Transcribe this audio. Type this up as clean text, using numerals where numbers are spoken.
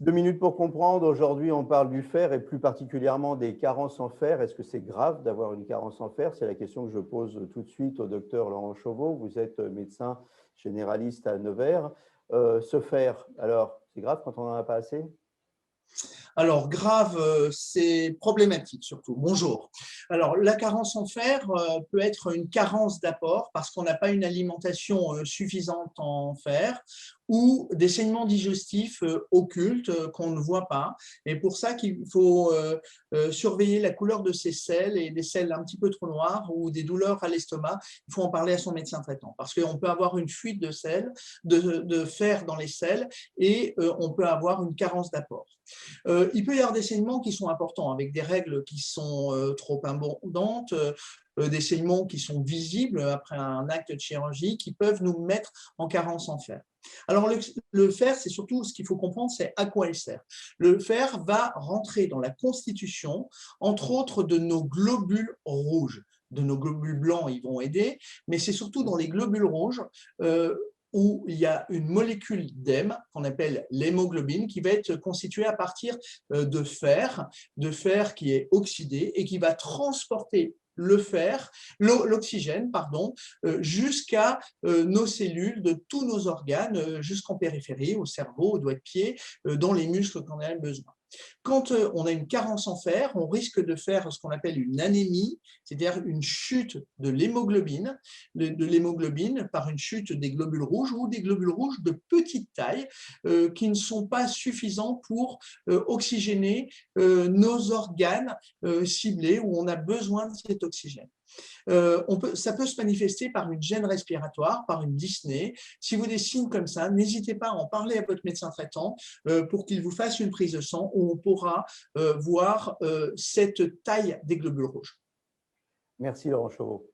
2 minutes pour comprendre. Aujourd'hui, on parle du fer et plus particulièrement des carences en fer. Est-ce que c'est grave d'avoir une carence en fer? C'est la question que je pose tout de suite au docteur Laurent Chauveau. Vous êtes médecin généraliste à Nevers. Ce fer, alors, c'est grave quand on n'en a pas assez? Alors, grave, c'est problématique surtout. Bonjour. Alors, la carence en fer peut être une carence d'apport parce qu'on n'a pas une alimentation suffisante en fer ou des saignements digestifs occultes qu'on ne voit pas. Et pour ça qu'il faut surveiller la couleur de ces selles et des selles un petit peu trop noires ou des douleurs à l'estomac. Il faut en parler à son médecin traitant parce qu'on peut avoir une fuite de sel, de fer dans les selles et on peut avoir une carence d'apport. Il peut y avoir des saignements qui sont importants, avec des règles qui sont trop abondantes, des saignements qui sont visibles après un acte de chirurgie, qui peuvent nous mettre en carence en fer. Alors le fer, c'est surtout ce qu'il faut comprendre, c'est à quoi il sert. Le fer va rentrer dans la constitution, entre autres, de nos globules rouges. De nos globules blancs, ils vont aider, mais c'est surtout dans les globules rouges où il y a une molécule d'hème qu'on appelle l'hémoglobine qui va être constituée à partir de fer qui est oxydé et qui va transporter l'oxygène, pardon, jusqu'à nos cellules de tous nos organes, jusqu'en périphérie, au cerveau, au doigt de pied, dans les muscles quand on a besoin. Quand on a une carence en fer, on risque de faire ce qu'on appelle une anémie, c'est-à-dire une chute de l'hémoglobine par une chute des globules rouges ou des globules rouges de petite taille qui ne sont pas suffisants pour oxygéner nos organes ciblés où on a besoin de cet oxygène. Ça peut se manifester par une gêne respiratoire, par une dyspnée. Si vous avez des signes comme ça, n'hésitez pas à en parler à votre médecin traitant pour qu'il vous fasse une prise de sang où on pourra voir cette taille des globules rouges. Merci Laurent Chauveau.